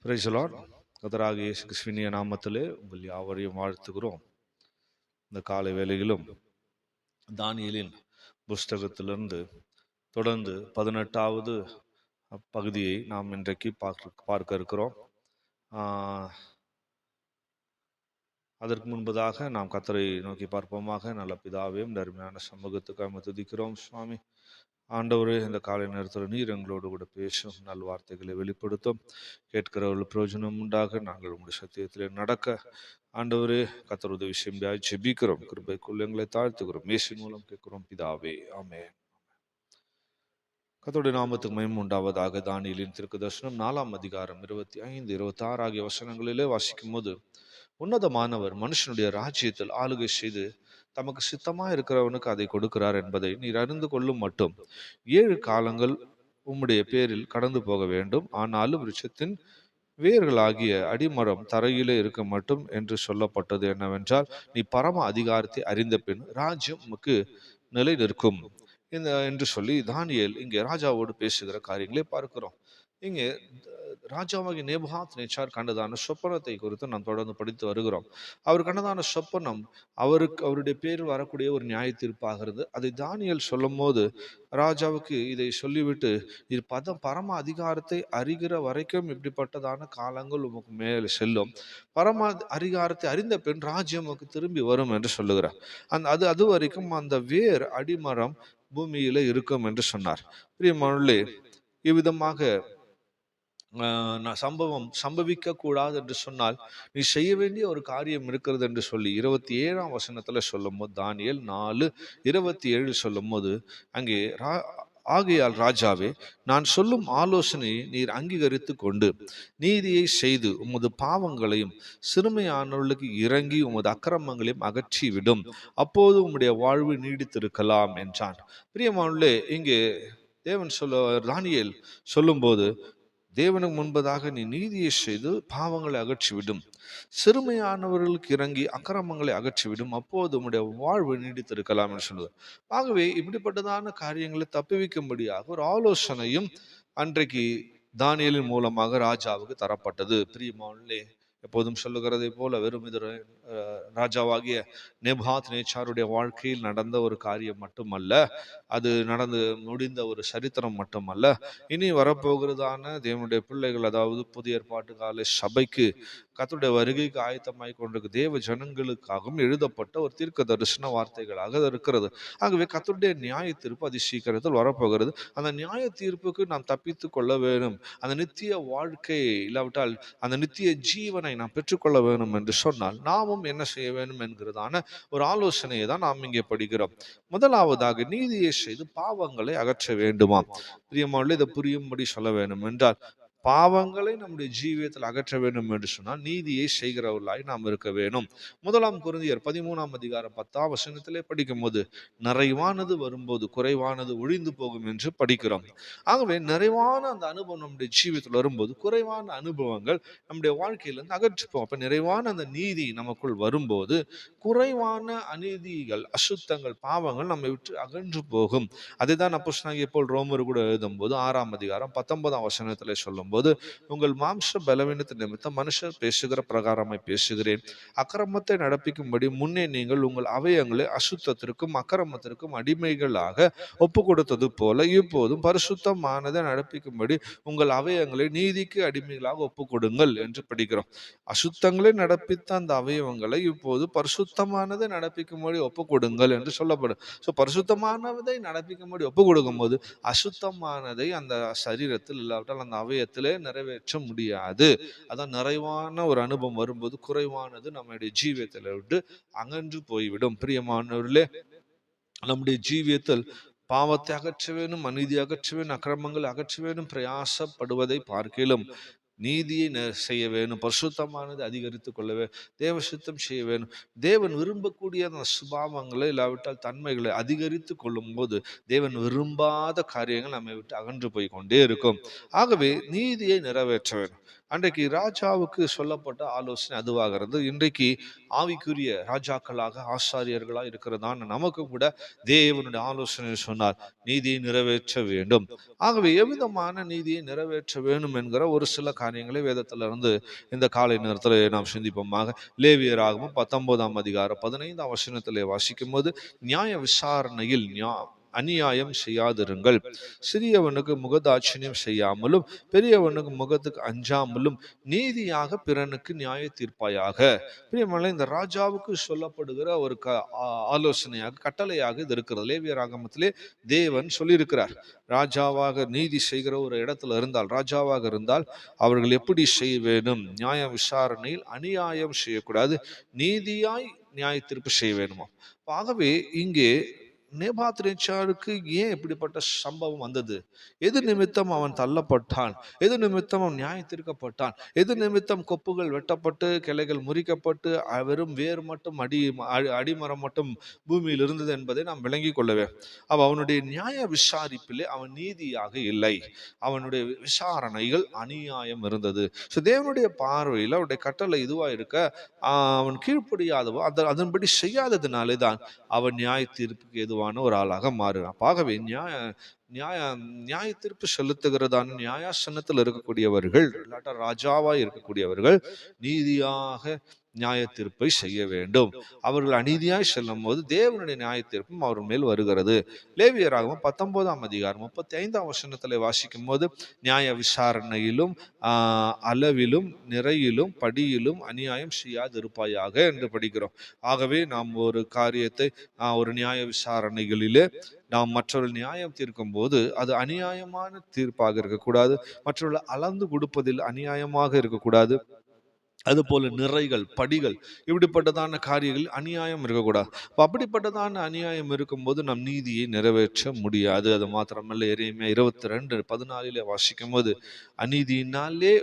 Praise the Lord. கர்த்தராகிய இயேசு கிறிஸ்துவின் நாமத்திலே உங்கள் யாவரையும் வாழ்த்துகிறோம். இந்த காலை வேளையிலும் தானியேலின் புஸ்தகத்திலிருந்து தொடர்ந்து 18வது பகுதியை நாம் இன்றைக்கு பார்க்க இருக்கிறோம். அதற்கு முன்பதாக நாம் கர்த்தரை நோக்கி பார்ப்போமாக. நல்ல பிதாவே, அருமையான சமூகத்துக்காக துதிக்கிறோம் சுவாமி. ஆண்டவரே, இந்த காலை நேரத்தில் நீர் எங்களோடு கூட பேசும், நல் வார்த்தைகளை வெளிப்படுத்தும், கேட்கிறவர்கள் பிரயோஜனம் உண்டாக நாங்கள் உங்களுடைய சத்தியத்திலே நடக்க ஆண்டவரே கர்த்தர் உதவி செய்யும்படியாய் ஜெபிக்கிறோம். கிருபைக்குள் எங்களை தாழ்த்துகிறோம். இயேசு மூலம் கேட்கிறோம் பிதாவே, ஆமென். கர்த்தருடைய நாமத்துக்கு மகிமை உண்டாவதாக. தானியேலின் தீர்க்கதரிசனம் 4ஆம் அதிகாரம் 25, 26 ஆகிய வசனங்களிலே வாசிக்கும் போது, உன்னதமானவர் மனுஷனுடைய ராஜ்யத்தில் ஆளுகை செய்து தமக்கு சித்தமா இருக்கிறவனுக்கு அதை கொடுக்கிறார் என்பதை நீர் அறிந்து கொள்ளும் மட்டும் 7 காலங்கள் உம்முடைய பேரில் கடந்து போக வேண்டும். ஆனாலும் விருட்சத்தின் வேர்களாகிய அடிமரம் தரையிலே இருக்க மட்டும் என்று சொல்லப்பட்டது என்னவென்றால், நீ பரம அதிகாரத்தை அறிந்த பின் ராஜ்யம் உமக்கு நிலை நிற்கும் என்று சொல்லி தானியேல் இங்கே ராஜாவோடு பேசுகிற காரியங்களை பார்க்கிறோம். இங்கே ராஜாவாகிய நேபுகாத் நேச்சார் கண்டதான சொப்பனத்தை குறித்து நாம் தொடர்ந்து படித்து வருகிறோம். அவர் கண்டதான சொப்பனம் அவருடைய பேரில் வரக்கூடிய ஒரு நியாய தீர்ப்பாகிறது. அதை தானியேல் சொல்லும் போது ராஜாவுக்கு இதை சொல்லிவிட்டு, இது பரம அதிகாரத்தை அறிகிற வரைக்கும் இப்படிப்பட்டதான காலங்கள் உமக்கு மேல் செல்லும், பரம அதிகாரத்தை அறிந்த பின் ராஜ்யம் உமக்கு திரும்பி வரும் என்று சொல்லுகிறார். அது வரைக்கும் அந்த வேர் அடிமரம் பூமியில இருக்கும் என்று சொன்னார். பிரியமானவர்களே, இவ்விதமாக சம்பவிக்க கூடாது என்று சொன்னால் நீ செய்ய வேண்டிய ஒரு காரியம் இருக்கிறது என்று சொல்லி 27ஆம் வசனத்துல சொல்லும் போது, தானியேல் 4:27 சொல்லும் போது, அங்கே ஆகையால் ராஜாவே, நான் சொல்லும் ஆலோசனையை நீர் அங்கீகரித்து கொண்டு நீதியை செய்து உமது பாவங்களையும் சிறுமையானவர்களுக்கு இறங்கி உமது அக்கிரமங்களையும் அகற்றிவிடும், அப்போது உம்முடைய வாழ்வு நீடித்திருக்கலாம் என்றான். பிரியமானவர்களே, இங்கே தானியேல் சொல்லும்போது, தேவனுக்கு முன்பதாக நீ நீதியை செய்து பாவங்களை அகற்றிவிடும், சிறுமையானவர்களுக்கு இறங்கி அக்கிரமங்களை அகற்றிவிடும், அப்போது உம்முடைய வாழ்வு நீடித்திருக்கலாம் என்று சொல்லுவார். ஆகவே இப்படிப்பட்டதான காரியங்களை தப்புவிக்கும்படியாக ஒரு ஆலோசனையும் அன்றைக்கு தானியேலின் மூலமாக ராஜாவுக்கு தரப்பட்டது. பிரியமானவர்களே, எப்போதும் சொல்லுகிறதை போல வெறும் இது ராஜாவாகிய நேபுகாத் நேச்சாருடைய வாழ்க்கையில் நடந்த ஒரு காரியம் மட்டுமல்ல, அது நடந்து முடிந்த ஒரு சரித்திரம் மட்டுமல்ல, இனி வரப்போகிறதான தேவனுடைய பிள்ளைகள், அதாவது புதிய ஏற்பாட்டு கால சபைக்கு கர்த்தருடைய வருகைக்கு ஆயத்தமாய் கொண்டிருக்க தேவ ஜனங்களுக்காகவும் எழுதப்பட்ட ஒரு தீர்க்க தரிசன வார்த்தைகளாக இருக்கிறது. ஆகவே கர்த்தருடைய நியாய தீர்ப்பு அதி சீக்கிரத்தில் வரப்போகிறது. அந்த நியாய தீர்ப்புக்கு நாம் தப்பித்து கொள்ள வேணும். அந்த நித்திய வாழ்க்கையை இல்லாவிட்டால் அந்த நித்திய ஜீவனை நாம் பெற்றுக்கொள்ள வேணும் என்று சொன்னால் நாமும் என்ன செய்ய வேண்டும் என்கிறதான ஒரு ஆலோசனையை தான் நாம் இங்கே படிக்கிறோம். முதலாவதாக, நீதியை செய்து பாவங்களை அகற்ற வேண்டுமா? பிரியமானவர்களே, இதை புரியும்படி சொல்ல வேண்டும் என்றால், பாவங்களை நம்முடைய ஜீவியத்தில் அகற்ற வேண்டும் என்று சொன்னால் நீதியை செய்கிறவர்களாய் நாம் இருக்க வேணும். 1 கொரிந்தியர் 13ஆம் அதிகாரம் 10ஆம் வசனத்திலே படிக்கும் போது, நிறைவானது வரும்போது குறைவானது ஒழிந்து போகும் என்று படிக்கிறோம். ஆகவே நிறைவான அந்த அனுபவம் நம்முடைய ஜீவியத்தில் வரும்போது குறைவான அனுபவங்கள் நம்முடைய வாழ்க்கையிலிருந்து அகற்றிப்போம். அப்ப நிறைவான அந்த நீதி நமக்குள் வரும்போது குறைவான அநீதிகள், அசுத்தங்கள், பாவங்கள் நம்மை விட்டு அகன்று போகும். அதைதான் அப்போஸ்தலனாகிய பவுல் ரோமர் கூட எழுதும்போது 6ஆம் அதிகாரம் 19ஆம் வசனத்திலே சொல்லும் போது, உங்கள் மாம்ச பலவீனத்தின் நிமித்தம் மனுஷர் பேசுகிற பிரகாரமாய் பேசுகிறேன், அக்கிரமத்தை நடப்பிக்கும்படி முன்னே நீங்கள் உங்கள் அவயங்களை அசுத்தத்திற்கும் அக்கிரமத்திற்கும் அடிமைகளாக ஒப்பு கொடுத்தது போல இப்போதும் பரிசுத்தமானதை நடப்பிக்கும்படி உங்கள் அவயங்களை நீதிக்கு அடிமைகளாக ஒப்பு கொடுங்கள் என்று படிக்கிறோம். அசுத்தங்களை நடப்பித்த அந்த அவயவங்களை இப்போது பரிசுத்தமானதை நடப்பிக்கும்படி ஒப்பு கொடுங்கள் என்று சொல்லப்படும். பரிசுத்தமானதை நடப்பிக்கும்படி ஒப்பு கொடுக்கும் போது அசுத்தமானதை அந்த சரீரத்தில் இல்லாவிட்டால் அந்த அவயத்திலே நிறைவேற்ற முடியாது. அதான் நிறைவான ஒரு அனுபவம் வரும்போது குறைவானது நம்முடைய ஜீவியத்தில் விட்டு அகன்று போய்விடும். பிரியமானவர்களே, நம்முடைய ஜீவியத்தில் பாவத்தை அகற்ற வேணும், அநீதி அகற்ற வேணும், அக்கிரமங்களை அகற்ற வேணும் பிரயாசப்படுவதை பார்க்கிலும் நீதியை செய்ய வேணும், பரிசுத்தமானது அதிகரித்துக் கொள்ளவே, தேவ சித்தம் செய்ய வேணும். தேவன் விரும்பக்கூடிய அந்த சுபாவங்களை இல்லாவிட்டால் தன்மைகளை அதிகரித்து கொள்ளும் போது தேவன் விரும்பாத காரியங்கள் நம்மை விட்டு அகன்று போய் கொண்டே இருக்கும். ஆகவே நீதியை நிறைவேற்ற வேணும். அன்றைக்கு ராஜாவுக்கு சொல்லப்பட்ட ஆலோசனை அதுவாகிறது. இன்றைக்கு ஆவிக்குரிய ராஜாக்களாக ஆசாரியர்களாக இருக்கிறதான நமக்கு கூட தேவனுடைய ஆலோசனை சொன்னார், நீதியை நிறைவேற்ற வேண்டும். ஆகவே எவ்விதமான நீதியை நிறைவேற்ற வேண்டும் என்கிற ஒரு சில காரியங்களை வேதத்திலிருந்து இந்த காலை நேரத்தில் நாம் சிந்திப்போமாக. லேவியராகமம் 19ஆம் அதிகாரம் 15ஆம் வசனத்திலே வாசிக்கும் போது, நியாய விசாரணையில் அநியாயம் செய்யாதிருங்கள், சிறியவனுக்கு முகதாட்சிணியம் செய்யாமலும் பெரியவனுக்கு முகத்துக்கு அஞ்சாமலும் நீதியாக பிறனுக்கு நியாய தீர்ப்பாயாக. பிரியமான இந்த ராஜாவுக்கு சொல்லப்படுகிற ஒரு ஆலோசனையாக, கட்டளையாக இது இருக்கிறது. லேவியராகமத்திலே தேவன் சொல்லியிருக்கிறார், ராஜாவாக நீதி செய்கிற ஒரு இடத்துல இருந்தால், ராஜாவாக இருந்தால் அவர்கள் எப்படி செய்ய வேண்டும், நியாய விசாரணையில் அநியாயம் செய்யக்கூடாது, நீதியாய் நியாய தீர்ப்பு செய்ய வேணுமா. ஆகவே இங்கே நேபாத்ரேச்சாருக்கு ஏன் இப்படிப்பட்ட சம்பவம் வந்தது, எது நிமித்தம் அவன் தள்ளப்பட்டான், எது நிமித்தம் அவன் நியாய தீர்க்கப்பட்டான், எது நிமித்தம் கொப்புகள் வெட்டப்பட்டு கிளைகள் முறிக்கப்பட்டு வெறும் வேர் மட்டும் அடிமரம் மட்டும் பூமியில் இருந்தது என்பதை நாம் விளங்கி கொள்ளவே. அவனுடைய நியாய விசாரிப்பிலே அவன் நீதியாக இல்லை, அவனுடைய விசாரணைகள் அநியாயம் இருந்தது. தேவனுடைய பார்வையில் அவனுடைய கட்டளை இதுவா இருக்க அவன் கீழ்ப்படியாதவோ அதன்படி செய்யாததுனாலே தான் அவன் நியாய தீர்ப்புக்கு எதுவான ஒரு ஆளாக மாறுகிறான். ஆகவே நியாய தீர்ப்பு செலுத்துகிறதான நியாயாசனத்தில் இருக்கக்கூடியவர்கள், ராஜாவா இருக்கக்கூடியவர்கள் நீதியாக நியாய தீர்ப்பை செய்ய வேண்டும். அவர்கள் அநீதியாய் செல்லும் போது தேவனுடைய நியாய தீர்ப்பும் அவர் மேல் வருகிறது. லேவியராகவும் 19ஆம் அதிகாரம் 35ஆம் வசனத்திலே வாசிக்கும் போது, நியாய விசாரணையிலும் அளவிலும் நிறையிலும் படியிலும் அநியாயம் செய்யாதிருப்பாயாக என்று படிக்கிறோம். ஆகவே நாம் ஒரு காரியத்தை ஒரு நியாய விசாரணைகளிலே நாம் மற்றவர்கள் நியாயம் தீர்க்கும் போது அது அநியாயமான தீர்ப்பாக இருக்கக்கூடாது, மற்றவர்கள் அளந்து கொடுப்பதில் அநியாயமாக இருக்கக்கூடாது. அது போல நிறைகள் படிகள் இப்படிப்பட்டதான காரியங்கள் அநியாயம் இருக்கக்கூடாது. அப்படிப்பட்டதான அநியாயம் இருக்கும்போது நம் நீதியை நிறைவேற்ற முடியாது. அது மாத்திரமல்ல, எரேமியா 22:14 வாசிக்கும் போது, அநீதியினாலே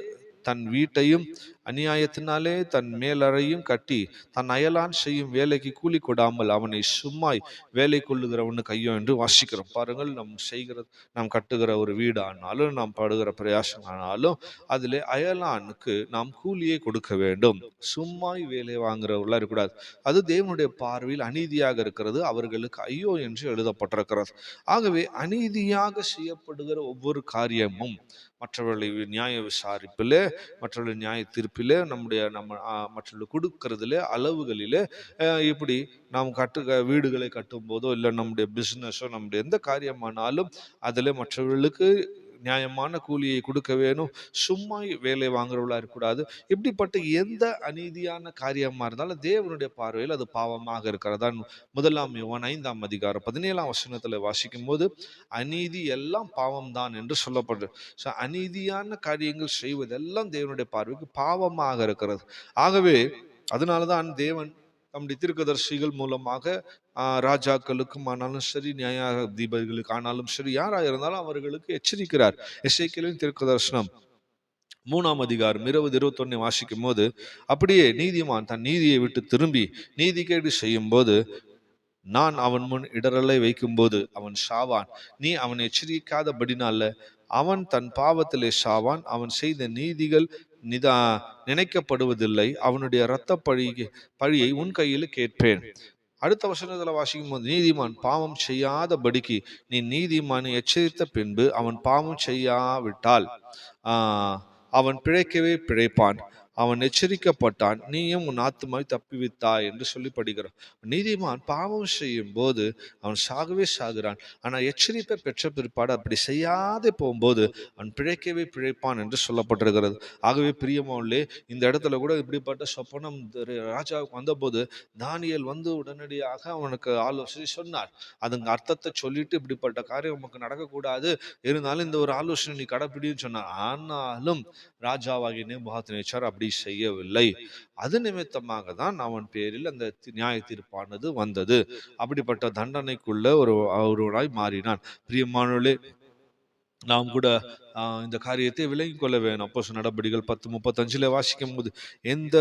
தன் வீட்டையும் அநியாயத்தினாலே தன் மேலறையும் கட்டி தன் அயலான் செய்யும் வேலைக்கு கூலி கொடாமல் அவனை சும்மாய் வேலை கொள்ளுகிறவனுக்கு ஐயோ என்று வாசிக்கிறோம். பாருங்கள், நாம் கட்டுகிற ஒரு வீடு ஆனாலும், நாம் படுகிற பிரயாசம் ஆனாலும், அதிலே அயலானுக்கு நாம் கூலியை கொடுக்க வேண்டும். சும்மாய் வேலை வாங்குறவர்களா இருக்கக்கூடாது. அது தேவனுடைய பார்வையில் அநீதியாக இருக்கிறது. அவர்களுக்கு ஐயோ என்று எழுதப்பட்டிருக்கிறது. ஆகவே அநீதியாக செய்யப்படுகிற ஒவ்வொரு காரியமும் மற்றவர்களை நியாய விசாரிப்பிலே, மற்றவர்களை நியாய தீர்ப்பிலே, நம்ம மற்றவர்கள் கொடுக்கறதுல அளவுகளிலே, இப்படி நாம் வீடுகளை கட்டும் போதோ இல்லை நம்முடைய பிஸ்னஸோ நம்முடைய எந்த காரியமானாலும் அதில் மற்றவர்களுக்கு நியாயமான கூலியை கொடுக்க வேணும். சும்மா வேலை வாங்குறவளா இருக்கக்கூடாது. இப்படிப்பட்ட எந்த அநீதியான காரியமா இருந்தாலும் தேவனுடைய பார்வையில் அது பாவமாக இருக்கிறதா. 1 யோவான் 5ஆம் அதிகாரம் 17ஆம் வசனத்துல வாசிக்கும் போது, அநீதி எல்லாம் பாவம் தான் என்று சொல்லப்படுது. அநீதியான காரியங்கள் செய்வதெல்லாம் தேவனுடைய பார்வைக்கு பாவமாக இருக்கிறது. ஆகவே அதனாலதான் தேவன் தம்முடைய தீர்க்கதரிசிகள் மூலமாக ராஜாக்களுக்கும் ஆனாலும் சரி, நியாயாதிபதிகளுக்கு ஆனாலும் சரி, யாராக இருந்தாலும் அவர்களுக்கு எச்சரிக்கிறார். எசேக்கியேலின் தீர்க்கதரிசனம் 3ஆம் அதிகாரம் 20-21 வாசிக்கும் போது, அப்படியே நீதிமான் தன் நீதியை விட்டு திரும்பி நீதிகேடு செய்யும் போது நான் அவன் முன் இடரலை வைக்கும்போது அவன் சாவான். நீ அவன் எச்சரிக்காதபடினால அவன் தன் பாவத்திலே சாவான். அவன் செய்த நீதிகள் நினைக்கப்படுவதில்லை. அவனுடைய இரத்த பழியை உன் கையில் கேட்பேன். அடுத்த வசனத்துல வாசிக்கும் போது, நீதிமான் பாவம் செய்யாதபடிக்கு நீ நீதிமானை எச்சரித்த பின்பு அவன் பாவம் செய்யாவிட்டால் அவன் பிழைக்கவே பிழைப்பான். அவன் எச்சரிக்கப்பட்டான், நீயும் உன் ஆத்துமாவை தப்பிவித்தாய் என்று சொல்லி படிக்கிறோம். நீதிமான் பாவம் செய்யும் போது அவன் சாகவே சாகிறான். ஆனால் எச்சரிப்பை பெற்ற பிற்பாடு அப்படி செய்யாதே போகும்போது அவன் பிழைக்கவே பிழைப்பான் என்று சொல்லப்பட்டிருக்கிறது. ஆகவே பிரியமானவர்களே, இந்த இடத்துல கூட இப்படிப்பட்ட சொப்பனம் ராஜாவுக்கு வந்தபோது தானியேல் வந்து உடனடியாக அவனுக்கு ஆலோசனை சொன்னார். அதுங்க அர்த்தத்தை சொல்லிட்டு, இப்படிப்பட்ட காரியம் உனக்கு நடக்கக்கூடாது, இருந்தாலும் இந்த ஒரு ஆலோசனை நீ கடைப்பிடின்னு சொன்னார். ஆனாலும் ராஜாவாகிய நேபுகாத்நேச்சார் அப்படி செய்யவில்லை. அது நிமித்தமாக தான் அவன் பேரில் அந்த நியாய தீர்ப்பானது வந்தது. அப்படிப்பட்ட தண்டனைக்குள்ள ஒருவனாய் மாறினான். பிரியமானவர்களே, நாம் கூட இந்த காரியத்தை விளங்கிக் கொள்ள வேணும். அப்போஸ்தலர் நடபடிகள் 10:35 வாசிக்கும் போது, எந்த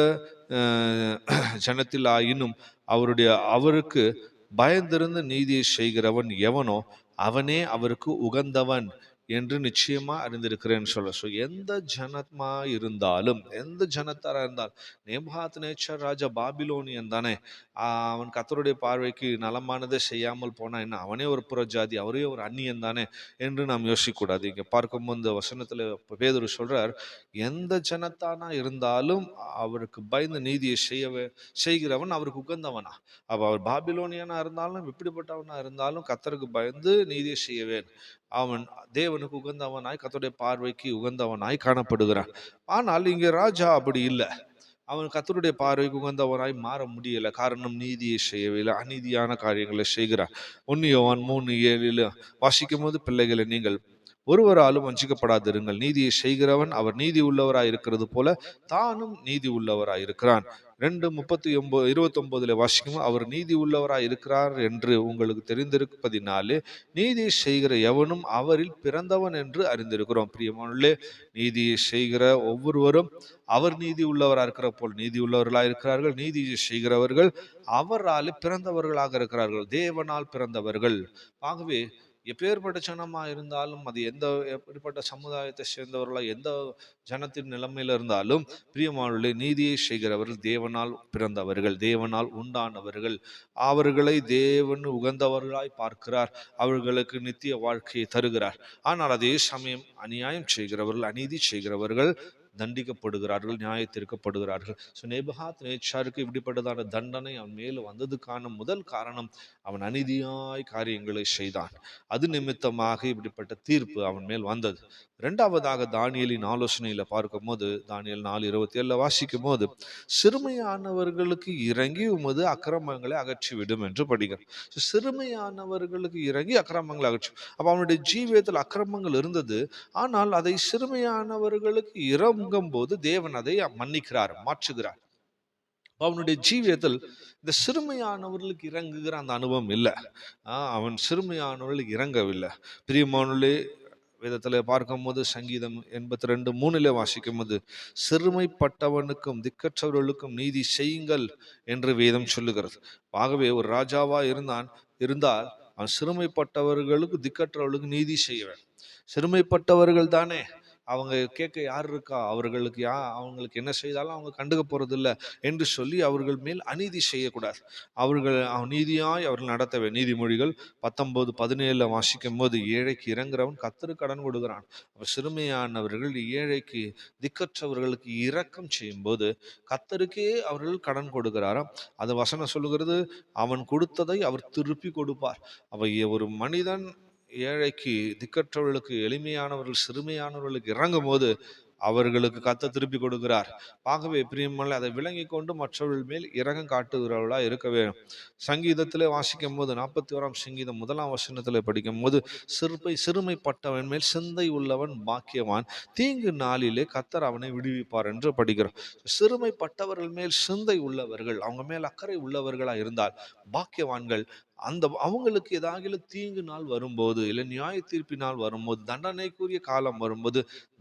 ஜனத்தில் ஆயினும் அவருக்கு பயந்திருந்து நீதியை செய்கிறவன் எவனோ அவனே அவருக்கு உகந்தவன் என்று நிச்சயமா அறிந்திருக்கிறேன்னு சொல்ல. ஸோ எந்த ஜனமா இருந்தாலும், எந்த ஜனத்தாரா இருந்தாலும், நேபுகாத் நேச்சர் ராஜா பாபிலோனியன் தானே. அவன் கர்த்தருடைய பார்வைக்கு நலமானதை செய்யாமல் போனா என்ன, அவனே ஒரு புறஜாதி, அவரே ஒரு அந்நியன் தானே என்று நாம் யோசிக்கக்கூடாது. இங்க பார்க்கும்போது இந்த வசனத்துல பேதுரு சொல்றார், எந்த ஜனத்தானா இருந்தாலும் அவருக்கு பயந்து நீதியை செய்கிறவன் அவருக்கு உகந்தவனா. அப்ப அவர் பாபிலோனியனா இருந்தாலும், எப்படிப்பட்டவனா இருந்தாலும் கர்த்தருக்கு பயந்து நீதியை செய்யவேன். அவன் தேவனுக்கு உகந்தவனாய், கர்த்தருடைய பார்வைக்கு உகந்தவனாய் காணப்படுகிறான். ஆனால் இங்க ராஜா அப்படி இல்லை. அவன் கர்த்தருடைய பார்வைக்கு உகந்தவனாய் மாற முடியல. காரணம், நீதியை செய்யவில்லை, அநீதியான காரியங்களை செய்கிறார். 1 யோவான் 3:7 வாசிக்கும் போது, பிள்ளைகளை நீங்கள் ஒருவராலும் வஞ்சிக்கப்படாதிருங்கள். நீதியை செய்கிறவன் அவர் நீதி உள்ளவராய் இருக்கிறது போல தானும் நீதி உள்ளவராய் இருக்கிறான். 2:29 வாசிக்கும், அவர் நீதி உள்ளவராய் இருக்கிறார் என்று உங்களுக்கு தெரிந்திருப்பதினாலே நீதியை செய்கிற எவனும் அவரில் பிறந்தவன் என்று அறிந்திருக்கிறோம். பிரியமானவர்களே, நீதியை செய்கிற ஒவ்வொருவரும் அவர் நீதி உள்ளவராக இருக்கிற போல் நீதி உள்ளவர்களாக இருக்கிறார்கள். நீதியை செய்கிறவர்கள் அவரால் பிறந்தவர்களாக இருக்கிறார்கள், தேவனால் பிறந்தவர்கள். ஆகவே எப்பேற்பட்ட ஜனமா இருந்தாலும், அது எப்படிப்பட்ட சமுதாயத்தை சேர்ந்தவர்களா, எந்த ஜனத்தின் நிலைமையில இருந்தாலும், பிரியமானவர்களே, நீதியை செய்கிறவர்கள் தேவனால் பிறந்தவர்கள், தேவனால் உண்டானவர்கள். அவர்களை தேவன் உகந்தவர்களாய் பார்க்கிறார், அவர்களுக்கு நித்திய வாழ்க்கையை தருகிறார். ஆனால் அதே சமயம் அநியாயம் செய்கிறவர்கள், அநீதி செய்கிறவர்கள் தண்டிக்கப்படுகிறார்கள், நியாயத்திற்கப்படுகிறார்கள். ஸோ நேபுகாத் நேச்சாருக்கு இப்படிப்பட்டதான தண்டனை அவன் மேல் வந்ததுக்கான முதல் காரணம், அவன் அநீதியாய் காரியங்களை செய்தான். அது நிமித்தமாக இப்படிப்பட்ட தீர்ப்பு அவன் மேல் வந்தது. இரண்டாவதாக தானியேலின் ஆலோசனையில பார்க்கும் போது, தானியேல் 4:27 வாசிக்கும் போது, சிறுமையானவர்களுக்கு இறங்கி உமது அக்கிரமங்களை அகற்றிவிடும் என்று படிக்கிறோம். சிறுமையானவர்களுக்கு இறங்கி அக்கிரமங்களை அகற்றி, அப்ப அவனுடைய ஜீவியத்தில் அக்கிரமங்கள் இருந்தது. ஆனால் அதை சிறுமையானவர்களுக்கு இறங்கும் போது தேவன் அதை மன்னிக்கிறார், மாற்றுகிறார். அவனுடைய ஜீவியத்தில் இந்த சிறுமையானவர்களுக்கு இறங்குகிற அந்த அனுபவம் இல்லை. அவன் சிறுமையானவர்களுக்கு இறங்கவில்லை. பிரியமானவர்களே, வேதத்தில் பார்க்கும் போது சங்கீதம் 82:3 வாசிக்கும் போது, சிறுமைப்பட்டவனுக்கும் திக்கற்றவர்களுக்கும் நீதி செய்யுங்கள் என்று வேதம் சொல்லுகிறது. ஆகவே ஒரு ராஜாவா இருந்தால் அவன் சிறுமைப்பட்டவர்களுக்கு திக்கற்றவர்களுக்கு நீதி செய்வேன். சிறுமைப்பட்டவர்கள் தானே, அவங்க கேட்க யார் இருக்கா, அவங்களுக்கு என்ன செய்தாலும் அவங்க கண்டுக்க போறது இல்லை என்று சொல்லி அவர்கள் மேல் அநீதி செய்யக்கூடாது. நீதியாய் அவர்கள் நடத்தவே. நீதிமொழிகள் 19:17 வாசிக்கும் போது, ஏழைக்கு இறங்குறவன் கர்த்தருக்கு கடன் கொடுக்கிறான். அவர் சிறுமையானவர்கள், ஏழைக்கு திக்கற்றவர்களுக்கு இரக்கம் செய்யும் போது கர்த்தருக்கே அவர்கள் கடன் கொடுக்கிறாராம். அது வசனம் சொல்லுகிறது, அவன் கொடுத்ததை அவர் திருப்பி கொடுப்பார். ஒரு மனிதன் ஏழைக்கு, திக்கற்றவர்களுக்கு, எளிமையானவர்கள், சிறுமையானவர்களுக்கு இறங்கும் போது அவர்களுக்கு கர்த்தர் திருப்பி கொடுக்கிறார். ஆகவே பிரியமான, அதை விளங்கி கொண்டு மற்றவர்கள் மேல் இரக்கம் காட்டுகிறவர்களா இருக்க வேண்டும். சங்கீதத்திலே வாசிக்கும் போது 41 சங்கீதம் 1 வசனத்திலே படிக்கும் போது, சிறுமைப்பட்டவன் மேல் சிந்தை உள்ளவன் பாக்கியவான், தீங்கு நாளிலே கர்த்தர் அவனை விடுவிப்பார் என்று படிக்கிறோம். சிறுமைப்பட்டவர்கள் மேல் சிந்தை உள்ளவர்கள், அவங்க மேல் அக்கறை உள்ளவர்களா இருந்தால் பாக்கியவான்கள். அவங்களுக்கு ஏதாவது தீங்கு நாள் வரும்போது, இல்லை நியாய தீர்ப்பினால் வரும்போது, தண்டனைக்குரிய காலம் வரும்போது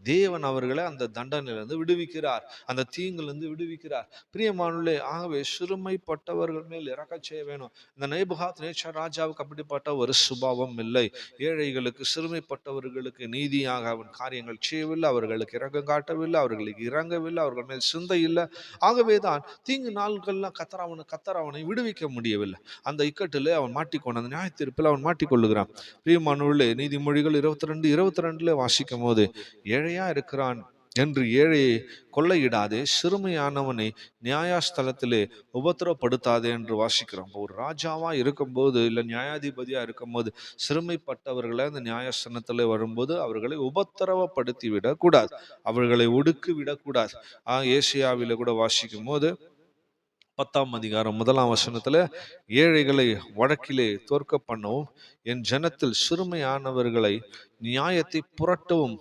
தேவன் அவர்களை அந்த தண்டனையிலிருந்து விடுவிக்கிறார், அந்த தீங்கிலிருந்து விடுவிக்கிறார். பிரியமானவர்களே, ஆகவே சிறுமைப்பட்டவர்கள் மேல் இறக்க செய்ய வேணும். இந்த நேபுகாத் நேச்சர் ராஜாவுக்கு அப்படிப்பட்ட ஒரு சுபாவம் இல்லை. ஏழைகளுக்கு, சிறுமைப்பட்டவர்களுக்கு நீதியாக அவன் காரியங்கள் செய்யவில்லை, அவர்களுக்கு இரக்கம் காட்டவில்லை, அவர்களுக்கு இறங்கவில்லை, அவர்கள் மேல் சிந்தை இல்லை. ஆகவேதான் தீங்கு நாள்கள்லாம் கத்தர் அவனை விடுவிக்க முடியவில்லை. அந்த இக்கட்டிலே அவன் மாட்டிக்கொண்டு, அந்த நியாய தீர்ப்பில் அவன் மாட்டிக்கொள்ளுகிறான். பிரியமானவர்களே, நீதிமொழிகள் 22:22 வாசிக்கும் போது, ஏழையா இருக்கிறான் என்று ஏழையை கொள்ளையிடாதே, சிறுமையானவனை நியாயஸ்தலத்திலே உபத்திரப்படுத்தாதே என்று வாசிக்கிறோம். ஒரு ராஜாவா இருக்கும்போது, இல்லை நியாயாதிபதியா இருக்கும்போது, சிறுமைப்பட்டவர்களை அந்த நியாயஸ்தானத்திலே வரும்போது அவர்களை உபத்திரவப்படுத்தி விடக்கூடாது, அவர்களை ஒடுக்கி விடக்கூடாது. ஏசியாவில கூட வாசிக்கும் போது 10ஆம் அதிகாரம் 1ஆம் வசனத்துல, ஏழைகளை வழக்கிலே தோற்க பண்ணவும், என் ஜனத்தில் சிறுமையானவர்களை நியாயத்தை புரட்டவும்,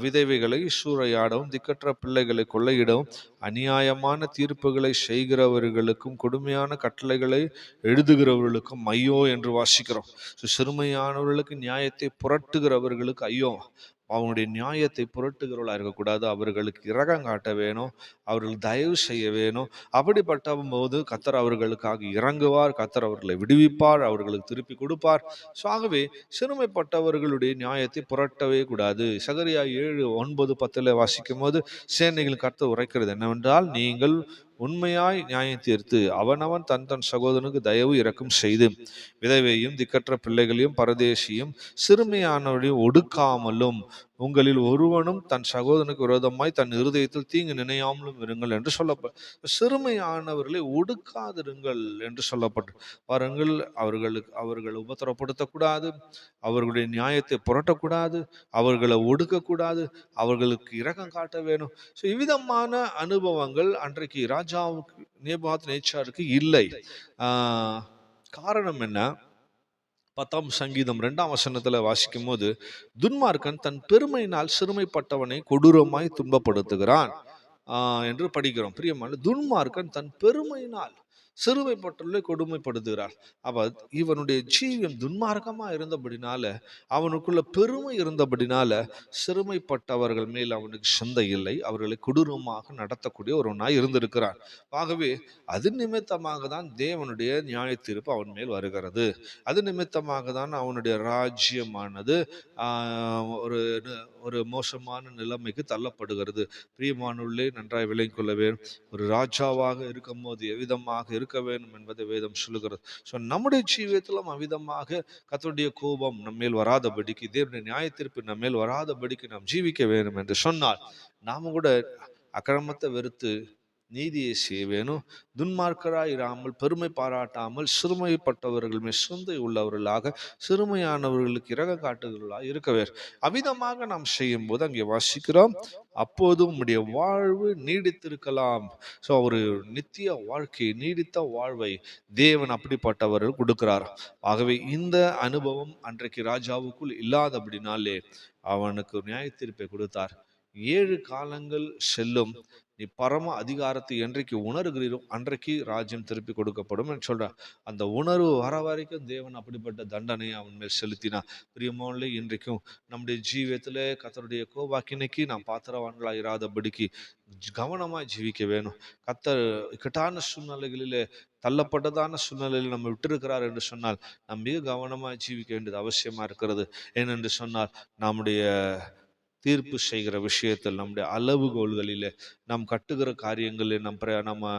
விதவைகளை சூறையாடவும், திக்கற்ற பிள்ளைகளை கொள்ளையிடவும், அநியாயமான தீர்ப்புகளை செய்கிறவர்களுக்கும் கொடுமையான கட்டளைகளை எழுதுகிறவர்களுக்கும் ஐயோ என்று வாசிக்கிறோம். சிறுமையானவர்களுக்கு, நியாயத்தை புரட்டுகிறவர்களுக்கு ஐயோ. அவனுடைய நியாயத்தை புரட்டுகிறவர்களாக இருக்கக்கூடாது. அவர்களுக்கு இரக்கம் காட்ட வேணும், அவர்கள் தயவு செய்ய வேணும். அப்படிப்பட்ட போது கர்த்தர் அவர்களுக்காக இறங்குவார், கர்த்தர் அவர்களை விடுவிப்பார், அவர்களுக்கு திருப்பி கொடுப்பார். ஸோ ஆகவே சிறுமைப்பட்டவர்களுடைய நியாயத்தை புரட்டவே கூடாது. சகரியா 7:9-10 வாசிக்கும் போது சேனைகள் கர்த்தர் உரைக்கிறது என்னவென்றால், நீங்கள் உண்மையாய் நியாயம் தீர்த்து அவனவன் தன் தன் சகோதரனுக்கு தயவு இரக்கம் செய்து விதவையும் திக்கற்ற பிள்ளைகளையும் பரதேசியும் சிறுமையானவரையும் ஒடுக்காமலும் உங்களில் ஒருவனும் தன் சகோதரனுக்கு விரோதமாய் தன் இருதயத்தில் தீங்கு நினையாமலும் இருங்கள் என்று சொல்லப்பட்ட சிறுமையானவர்களை ஒடுக்காதிருங்கள் என்று சொல்லப்பட்டு பாருங்கள். அவர்களை உபத்திரப்படுத்தக்கூடாது, அவர்களுடைய நியாயத்தை புரட்டக்கூடாது, அவர்களை ஒடுக்கக்கூடாது, அவர்களுக்கு இரக்கம் காட்ட வேணும். ஸோ இவ்விதமான அனுபவங்கள் அன்றைக்கு ராஜாவுக்கு நேபாத் நேச்சாருக்கு இல்லை. காரணம் என்ன? 10ஆம் சங்கீதம் 2ஆம் வசனத்துல வாசிக்கும் போது, துன்மார்க்கன் தன் பெருமையினால் சிறுமைப்பட்டவனை கொடூரமாய் துன்பப்படுத்துகிறான் என்று படிக்கிறோம். பிரியமான, துன்மார்க்கன் தன் பெருமையினால் சிறுமைப்பட்டவர்களை கொடுமைப்படுத்துகிறார். அப்ப இவனுடைய ஜீவியம் துன்மார்க்கமா இருந்தபடினால, அவனுக்குள்ள பெருமை இருந்தபடினால, சிறுமைப்பட்டவர்கள் மேல் அவனுக்கு சிந்தை இல்லை, அவர்களை கொடூரமாக நடத்தக்கூடிய ஒருவனாய் இருந்திருக்கிறான். ஆகவே அது நிமித்தமாக தான் தேவனுடைய நியாய தீர்ப்பு அவன் மேல் வருகிறது. அது நிமித்தமாக தான் அவனுடைய ராஜ்யமானது ஒரு ஒரு மோசமான நிலைமைக்கு தள்ளப்படுகிறது. பிரியமானுள்ளே நன்றாய் விளங்கிக் கொள்ள வேண்டும். ஒரு ராஜாவாக இருக்கும் போது எவ்விதமாக இருக்க வேண்டும் என்பதை வேதம் சொல்லுகிறது. ஸோ நம்முடைய ஜீவியத்திலும் அவ்விதமாக கர்த்தருடைய கோபம் நம்மேல் வராதபடிக்கு, தேவனுடைய நியாய தீர்ப்பு நம்மேல் வராதபடிக்கு நாம் ஜீவிக்க வேண்டும் என்று சொன்னால், நாம கூட அக்கிரமத்தை வெறுத்து நீதியை செய்ய வேணும். துன்மார்க்கராய் இராமல், பெருமை பாராட்டாமல், சிறுமைப்பட்டவர்கள் மேல் சிந்தை உள்ளவர்களாக, சிறுமையானவர்களுக்கு இரக காட்டுகிறவர்களாக இருக்க வேண்டும். அவ்விதமாக நாம் செய்யும் போது அங்கே வாசிக்கிறோம், அப்போது உம்முடைய வாழ்வு நீடித்திருக்கலாம். ஸோ ஒரு நித்திய வாழ்க்கை, நீடித்த வாழ்வை தேவன் அப்படிப்பட்டவர்கள் கொடுக்கிறார். ஆகவே இந்த அனுபவம் அன்றைக்கு ராஜாவுக்குள் இல்லாதபடினாலே அவனுக்கு நியாய தீர்ப்பை கொடுத்தார். 7 காலங்கள் செல்லும், நீ பரம அதிகாரத்தை என்றைக்கு உணர்கிறீரோ அன்றைக்கு ராஜ்யம் திருப்பி கொடுக்கப்படும் என்று சொல்றார். அந்த உணர்வு வர வரைக்கும் தேவன் அப்படிப்பட்ட தண்டனையை அவன் மேல் செலுத்தினார். பிரியமானவர்களே, இன்றைக்கும் நம்முடைய ஜீவியத்திலே கர்த்தருடைய கோபாக்கினைக்கு நாம் பாத்திரவான்களாக இராதபடிக்கு கவனமாக ஜீவிக்க வேணும். கர்த்தர் இக்கட்டான சூழ்நிலைகளிலே, தள்ளப்பட்டதான சூழ்நிலையில் நம்ம விட்டிருக்கிறார் என்று சொன்னால் நாம் மிக கவனமாக ஜீவிக்க வேண்டியது அவசியமா இருக்கிறது. ஏனென்று சொன்னால், நம்முடைய தீர்ப்பு செய்கிற விஷயத்தில், நம்முடைய அளவுகோல்களிலே, நாம் கட்டுகிற காரியங்களில், நம்ம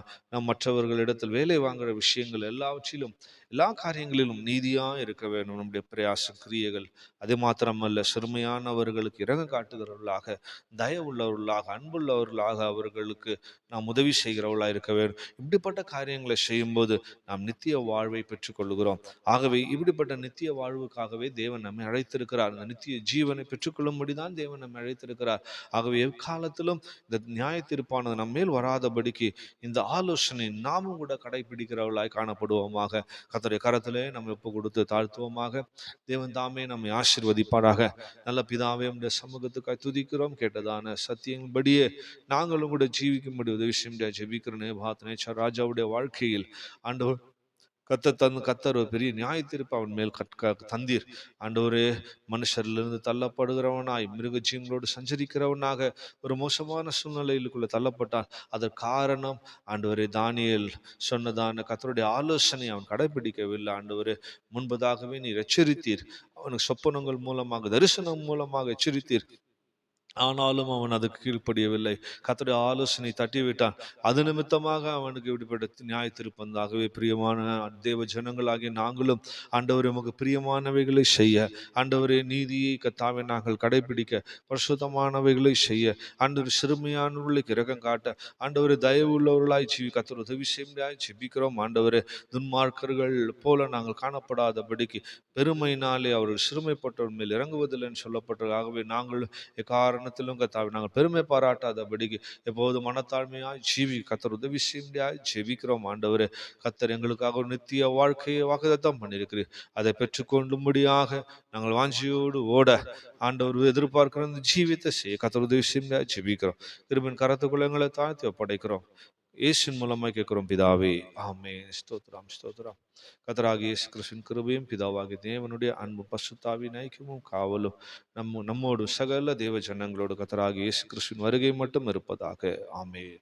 மற்றவர்களிடத்தில் வேலை வாங்குகிற விஷயங்கள் எல்லாவற்றிலும், எல்லா காரியங்களிலும் நீதியாக இருக்க வேண்டும். நம்முடைய பிரயாச கிரியைகள் அது மாத்திரமல்ல, சிறுமையானவர்களுக்கு இறங்க காட்டுகிறவர்களாக, தயவுள்ளவர்களாக, அன்புள்ளவர்களாக அவர்களுக்கு நாம் உதவி செய்கிறவர்களாக இருக்க வேண்டும். இப்படிப்பட்ட காரியங்களை செய்யும்போது நாம் நித்திய வாழ்வை பெற்றுக்கொள்கிறோம். ஆகவே இப்படிப்பட்ட நித்திய வாழ்வுக்காகவே தேவன் நம்மை அழைத்திருக்கிறார். அந்த நித்திய ஜீவனை பெற்றுக்கொள்ளும்படிதான் தேவன் நம்மை அழைத்திருக்கிறார். ஆகவே எக்காலத்திலும் இந்த நியாய தீர்ப்பானது நம்ம மேல் வராதபடிக்கு இந்த ஆலோசனை நாமும் கூட கடைபிடிக்கிறவர்களாய் காணப்படுவோமாக. கர்த்தருடைய கரத்திலே நம்ம ஒப்பு கொடுத்து தாழ்த்துவோமாக. தேவன் தாமே நம்மை ஆசீர்வதிப்பாராக. நல்ல பிதாவே, உம்முடைய சமூகத்துக்காய் துதிக்கிறோம். கேட்டதான சத்தியங்களின்படியே நாங்களும் கூட ஜீவிக்கும்படி உதவி செய்ய ஜெபிக்கிற நேபாத் நேச்சர் ராஜாவுடைய வாழ்க்கையில் ஆண்டவர் கத்தர் ஒரு பெரிய நியாய தீர்ப்பு அவன் மேல் தந்தீர். ஆண்டவரே, மனுஷரிலிருந்து தள்ளப்படுகிறவனாய் மிருக ஜீவங்களோடு சஞ்சரிக்கிறவனாக ஒரு மோசமான சூழ்நிலைகளுக்குள்ள தள்ளப்பட்டான். அதற்கு காரணம் ஆண்டவரே, தானியேல் சொன்னதான கர்த்தருடைய ஆலோசனை அவன் கடைபிடிக்கவில்லை. ஆண்டவரே, முன்பதாகவே நீர் எச்சரித்தீர். அவனுக்கு சொப்பனங்கள் மூலமாக, தரிசனம் மூலமாக எச்சரித்தீர். ஆனாலும் அவன் அதுக்கு கீழ்ப்படியவில்லை. கர்த்தருடைய ஆலோசனை தட்டிவிட்டான். அது நிமித்தமாக அவனுக்கு இப்படிப்பட்ட நியாய தீர்ப்பந்தாகவே பிரியமான தேவ ஜனங்களாகிய நாங்களும் ஆண்டவரே, உமக்கு பிரியமானவைகளை செய்ய, ஆண்டவரே, நீதியை கர்த்தாவே நாங்கள் கடைபிடிக்க, பரிசுத்தமானவைகளை செய்ய, ஆண்டவர் சிறுமையானவர்களுக்கு இரக்கம் காட்ட, ஆண்டவரே, தயவு உள்ளவர்களாய் கர்த்தர் உதவி செய்யாய் ஜெபிக்கிறோம். ஆண்டவரே, துன்மார்க்கர்கள் போல நாங்கள் காணப்படாதபடிக்கு, பெருமையினாலே அவர்கள் சிறுமைப்பட்டவர்கள் மேல் இறங்குவதில்லைன்னு சொல்லப்பட்டதாகவே நாங்கள் எக்காரணத்திலும் கர்த்தாவே நாங்கள் பெருமை பாராட்டாதபடிக்கு எப்போது மனத்தாழ்மையாய் கர்த்தர் உதவி செய்யாய் ஜெபிக்கிறோம். ஆண்டவரே, கர்த்தர் எங்களுக்காக ஒரு நித்திய வாழ்க்கையை வாக்குத்தத்தம் பண்ணியிருக்கிறீர். அதை பெற்றுக்கொள்ளும்படியாக நாங்கள் வாஞ்சியோடு ஓட ஆண்டவர் எதிர்பார்க்கிற இந்த ஜீவியத்தை செய்ய கர்த்தர் உதவி செய்யாய் ஜெபிக்கிறோம். கிருபையின் கரத்துக்குள்ள எங்களை தாழ்த்தி ஒப்படைக்கிறோம். இயேசுவின் மூலமாய் கேட்கிறோம் பிதாவே, ஆமென். ஸ்தோத்திரம், ஸ்தோத்திரம். கர்த்தராகிய இயேசு கிறிஸ்துவின் கிருபையும் பிதாவாகிய தேவனுடைய அன்பும் பரிசுத்தாவியின் ஐக்கியமும் காவலும் நம்மோடு சகல தேவ ஜனங்களோடு கர்த்தராகிய இயேசு கிறிஸ்துவின் வருகை மட்டும் இருப்பதாக. ஆமென்.